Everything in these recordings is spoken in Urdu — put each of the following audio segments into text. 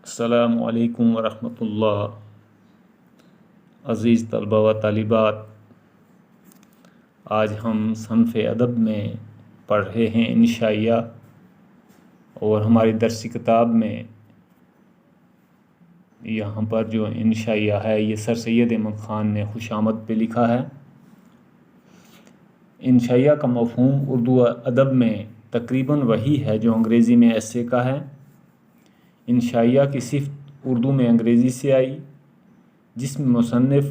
السلام علیکم ورحمۃ اللہ۔ عزیز طلبہ و طالبات، آج ہم صنف ادب میں پڑھ رہے ہیں انشائیہ، اور ہماری درسی کتاب میں یہاں پر جو انشائیہ ہے یہ سر سید احمد خان نے خوش آمد پہ لکھا ہے۔ انشائیہ کا مفہوم اردو ادب میں تقریباً وہی ہے جو انگریزی میں ایسے کا ہے۔ انشائیہ کی صفت اردو میں انگریزی سے آئی، جس میں مصنف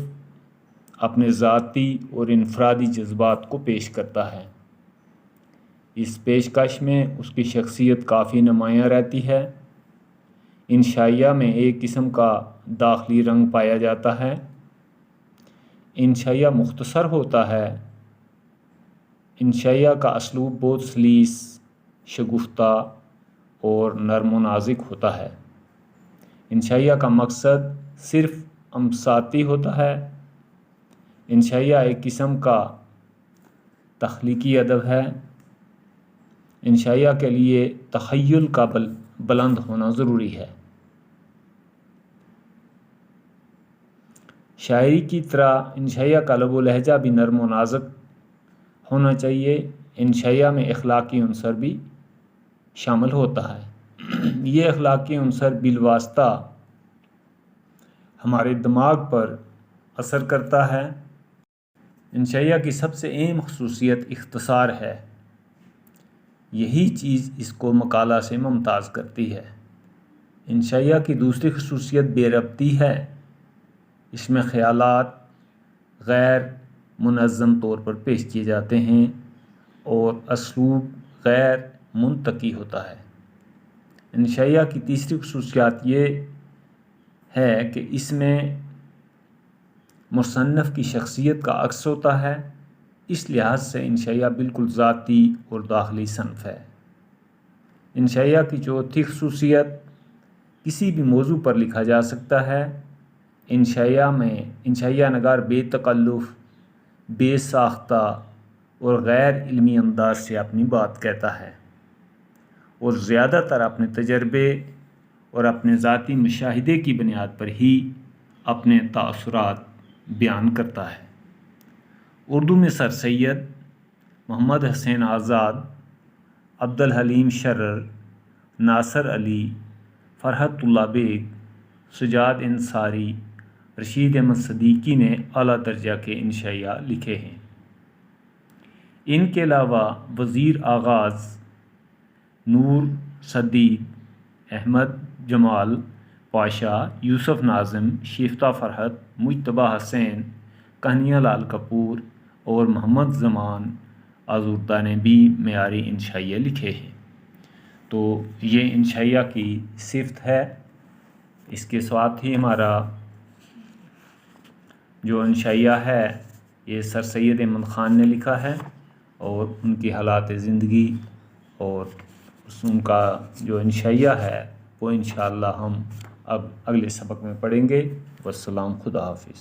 اپنے ذاتی اور انفرادی جذبات کو پیش کرتا ہے۔ اس پیشکش میں اس کی شخصیت کافی نمایاں رہتی ہے۔ انشائیہ میں ایک قسم کا داخلی رنگ پایا جاتا ہے۔ انشائیہ مختصر ہوتا ہے۔ انشائیہ کا اسلوب بہت سلیس، شگفتہ اور نرم و نازک ہوتا ہے۔ انشائیہ کا مقصد صرف امساتی ہوتا ہے۔ انشائیہ ایک قسم کا تخلیقی ادب ہے۔ انشائیہ کے لیے تخیل کا بلند ہونا ضروری ہے۔ شاعری کی طرح انشائیہ کا لب و لہجہ بھی نرم و نازک ہونا چاہیے۔ انشائیہ میں اخلاقی عنصر بھی شامل ہوتا ہے۔ یہ اخلاقی عنصر بالواسطہ ہمارے دماغ پر اثر کرتا ہے۔ انشائیہ کی سب سے اہم خصوصیت اختصار ہے۔ یہی چیز اس کو مقالہ سے ممتاز کرتی ہے۔ انشائیہ کی دوسری خصوصیت بے ربطی ہے۔ اس میں خیالات غیر منظم طور پر پیش کیے جاتے ہیں اور اسلوب غیر منطقی ہوتا ہے۔ انشائیہ کی تیسری خصوصیات یہ ہے کہ اس میں مصنف کی شخصیت کا عکس ہوتا ہے۔ اس لحاظ سے انشائیہ بالکل ذاتی اور داخلی صنف ہے۔ انشائیہ کی چوتھی خصوصیت کسی بھی موضوع پر لکھا جا سکتا ہے۔ انشائیہ نگار بے تکلف، بے ساختہ اور غیر علمی انداز سے اپنی بات کہتا ہے، اور زیادہ تر اپنے تجربے اور اپنے ذاتی مشاہدے کی بنیاد پر ہی اپنے تاثرات بیان کرتا ہے۔ اردو میں سر سید محمد حسین آزاد، عبدالحلیم شرر، ناصر علی، فرحت اللہ بیگ، سجاد انصاری، رشید احمد صدیقی نے اعلیٰ درجہ کے انشائیہ لکھے ہیں۔ ان کے علاوہ وزیر آغاز، نور سدید، احمد جمال پاشا، یوسف ناظم، شیفتہ فرحت، مجتبیٰ حسین، کنہیا لال کپور اور محمد زمان آزردہ نے بھی معیاری انشائیہ لکھے ہیں۔ تو یہ انشائیہ کی صفت ہے۔ اس کے ساتھ ہی ہمارا جو انشائیہ ہے یہ سر سید احمد خان نے لکھا ہے، اور ان کی حالات زندگی اور ان کا جو انشائیہ ہے وہ انشاءاللہ ہم اب اگلے سبق میں پڑھیں گے۔ والسلام، خدا حافظ۔